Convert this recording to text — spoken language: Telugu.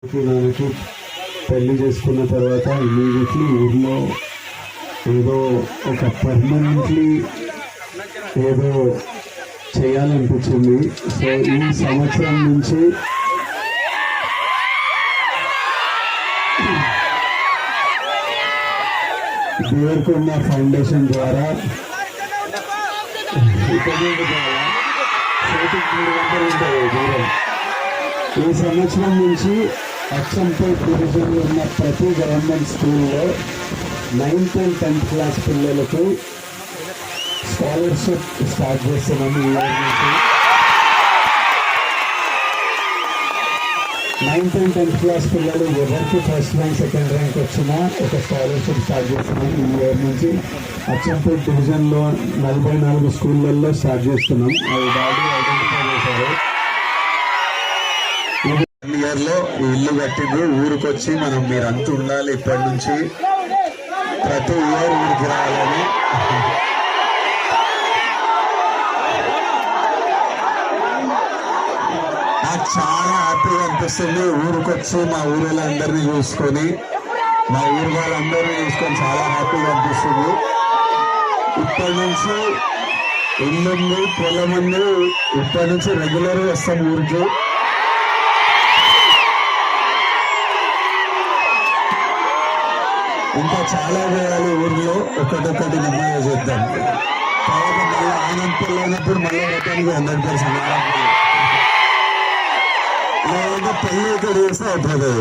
నాన్నకి పెళ్లి చేసుకున్న తర్వాత ఇమీడియట్లీ ఊర్లో ఏదో ఒక పర్మనెంట్లీ ఏదో చేయాలనిపించింది. సో ఈ సంవత్సరం నుంచి దేవరకొండ ఫౌండేషన్ ద్వారా ఈ సంవత్సరం నుంచి అచ్చంపేట్ డివిజన్లో ఉన్న ప్రతి గవర్నమెంట్ స్కూల్లో 9th and 10th క్లాస్ పిల్లలకు స్కాలర్షిప్ స్టార్ట్ చేస్తున్నాము. ఈ ఇయర్ నుంచి 9th and 10th క్లాస్ పిల్లలు ఎవరికి ఫస్ట్ ర్యాంక్ సెకండ్ ర్యాంక్ వచ్చినా ఒక స్కాలర్షిప్ స్టార్ట్ చేస్తున్నాం. ఈ ఇయర్ నుంచి అచ్చంపేట్ డివిజన్లో 44 స్కూళ్ళల్లో స్టార్ట్ చేస్తున్నాం. అవి బాడీ ఐడెంటిఫై చేశారు. ఇయర్ లో ఇల్లు కట్టింది, ఊరికి వచ్చి మనం మీరంతా ఉండాలి, ఇప్పటి నుంచి ప్రతి ఇయర్ ఊరికి రావాలని. నాకు చాలా హ్యాపీగా అనిపిస్తుంది. ఊరికి వచ్చి మా ఊరిళ్ళందరినీ చూసుకొని, మా ఊరి వాళ్ళందరినీ చూసుకొని చాలా హ్యాపీగా అనిపిస్తుంది. ఇప్పటి నుంచి ఇల్లుంది, పొలం ఉంది, ఇప్పటి నుంచి రెగ్యులర్ వస్తాం ఊరికి. ఇంకా చాలా చేయాలి ఊర్లో, ఒకటొక్కటి నిర్ణయం చేద్దాం. తర్వాత మళ్ళీ ఆనందపల్లి అయినప్పుడు మళ్ళీ రిటర్న్గా 100% లేదంటే పెళ్ళి ఇక్కడ చేస్తే అయిపోతుంది.